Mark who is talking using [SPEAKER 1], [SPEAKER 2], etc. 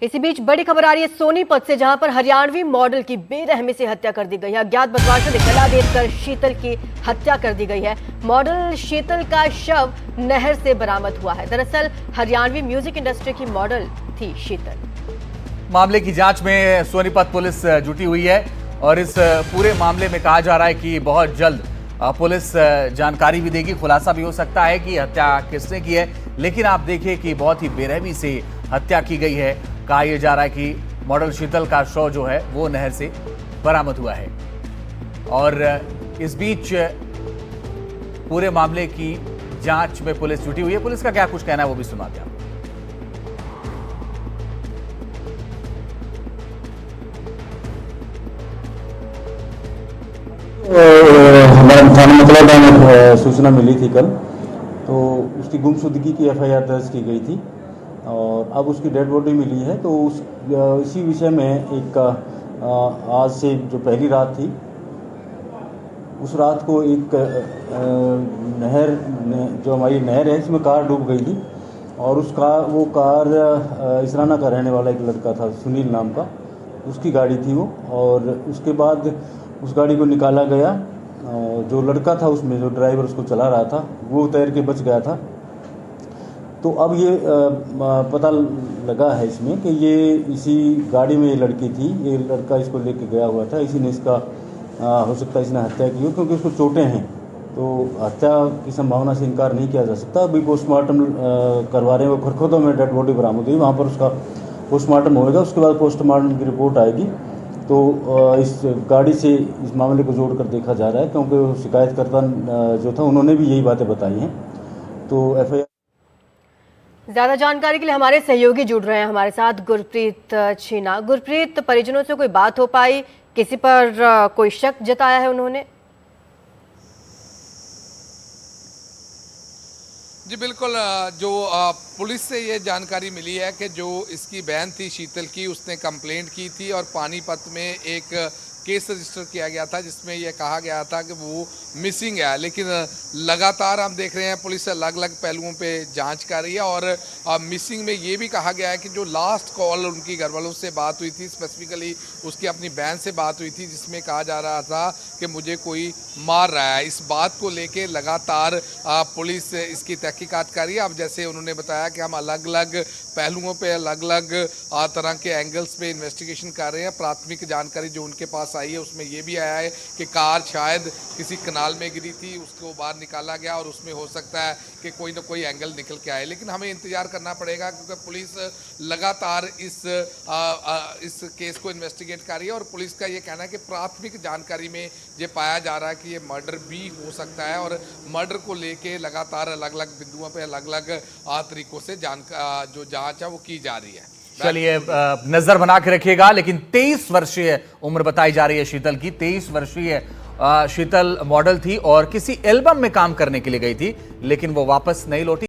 [SPEAKER 1] इसी बीच बड़ी खबर आ रही है सोनीपत से, जहां पर हरियाणवी मॉडल की बेरहमी से हत्या कर दी गई है। अज्ञात बदमाशों ने गला देकर शीतल की हत्या कर दी गई है। मॉडल शीतल का शव नहर से बरामद हुआ है। दरअसल हरियाणवी म्यूजिक इंडस्ट्री की मॉडल थी शीतल।
[SPEAKER 2] मामले की जांच में सोनीपत पुलिस जुटी हुई है और इस पूरे मामले में कहा जा रहा है कि बहुत जल्द पुलिस जानकारी भी देगी, खुलासा भी हो सकता है कि हत्या किसने की है। लेकिन आप देखिए कि बहुत ही बेरहमी से हत्या की गई है। कहा यह जा रहा है कि मॉडल शीतल का शव जो है वो नहर से बरामद हुआ है। और इस बीच पूरे मामले की जांच में पुलिस जुटी हुई है। पुलिस का क्या कुछ कहना है वो भी सुनाते हैं।
[SPEAKER 3] हमारे थाना मतला में सूचना मिली थी कल, तो उसकी गुमशुदगी की एफआईआर दर्ज की गई थी और अब उसकी डेड बॉडी मिली है। तो इसी विषय में एक आज से जो पहली रात थी, उस रात को एक नहर जो हमारी नहर है इसमें कार डूब गई थी और वो कार इसराना का रहने वाला एक लड़का था, सुनील नाम का, उसकी गाड़ी थी वो। और उसके बाद उस गाड़ी को निकाला गया। जो लड़का था उसमें, जो ड्राइवर उसको चला रहा था, वो तैर के बच गया था। तो अब ये पता लगा है इसमें कि ये इसी गाड़ी में ये लड़की थी, ये लड़का इसको लेके गया हुआ था। इसी ने इसका हो सकता है इसने हत्या की हो, क्योंकि उसको चोटें हैं। तो हत्या की संभावना से इनकार नहीं किया जा सकता। अभी पोस्टमार्टम करवा रहे हैं, वो खरखोदों में डेड बॉडी बरामद हुई, वहाँ पर उसका पोस्टमार्टम होगा। उसके बाद पोस्टमार्टम की रिपोर्ट आएगी। तो इस गाड़ी से इस मामले को जोड़कर देखा जा रहा है, क्योंकि शिकायतकर्ता जो था उन्होंने भी यही बातें बताई हैं। तो एफआईआर
[SPEAKER 1] ज्यादा जानकारी के लिए हमारे सहयोगी जुड़ रहे हैं हमारे साथ, गुरप्रीत छीना। गुरप्रीत, परिजनों से कोई बात हो पाई? किसी पर कोई शक जताया है उन्होंने?
[SPEAKER 4] जी बिल्कुल, जो पुलिस से ये जानकारी मिली है कि जो इसकी बहन थी शीतल की, उसने कंप्लेंट की थी और पानीपत में एक केस रजिस्टर किया गया था जिसमें यह कहा गया था कि वो मिसिंग है। लेकिन लगातार हम देख रहे हैं पुलिस अलग अलग पहलुओं पे जांच कर रही है और मिसिंग में ये भी कहा गया है कि जो लास्ट कॉल उनकी घरवालों से बात हुई थी, स्पेसिफिकली उसकी अपनी बहन से बात हुई थी, जिसमें कहा जा रहा था कि मुझे कोई मार रहा है। इस बात को लेके लगातार पुलिस इसकी तहकीकात कर रही है। अब जैसे उन्होंने बताया कि हम अलग अलग पहलुओं पे अलग अलग तरह के एंगल्स पे इन्वेस्टिगेशन कर रहे हैं। प्राथमिक जानकारी जो उनके पास आई है उसमें ये भी आया है कि कार शायद किसी कनाल में गिरी थी, उसको बाहर निकाला गया और उसमें हो सकता है कि कोई ना कोई एंगल निकल के आए। लेकिन हमें इंतजार करना पड़ेगा, क्योंकि पुलिस लगातार इस केस को इन्वेस्टिगेट कर रही है। और पुलिस का ये कहना है कि प्राथमिक जानकारी में ये पाया जा रहा है कि ये मर्डर भी हो सकता है और मर्डर को लेके लगातार अलग अलग बिंदुओं पे अलग अलग तरीकों से जो जांच है वो की जा रही है।
[SPEAKER 2] चलिए, नजर बना के रखिएगा। लेकिन 23 वर्षीय उम्र बताई जा रही है शीतल की। 23 वर्षीय शीतल मॉडल थी और किसी एल्बम में काम करने के लिए गई थी, लेकिन वो वापस नहीं लौटी।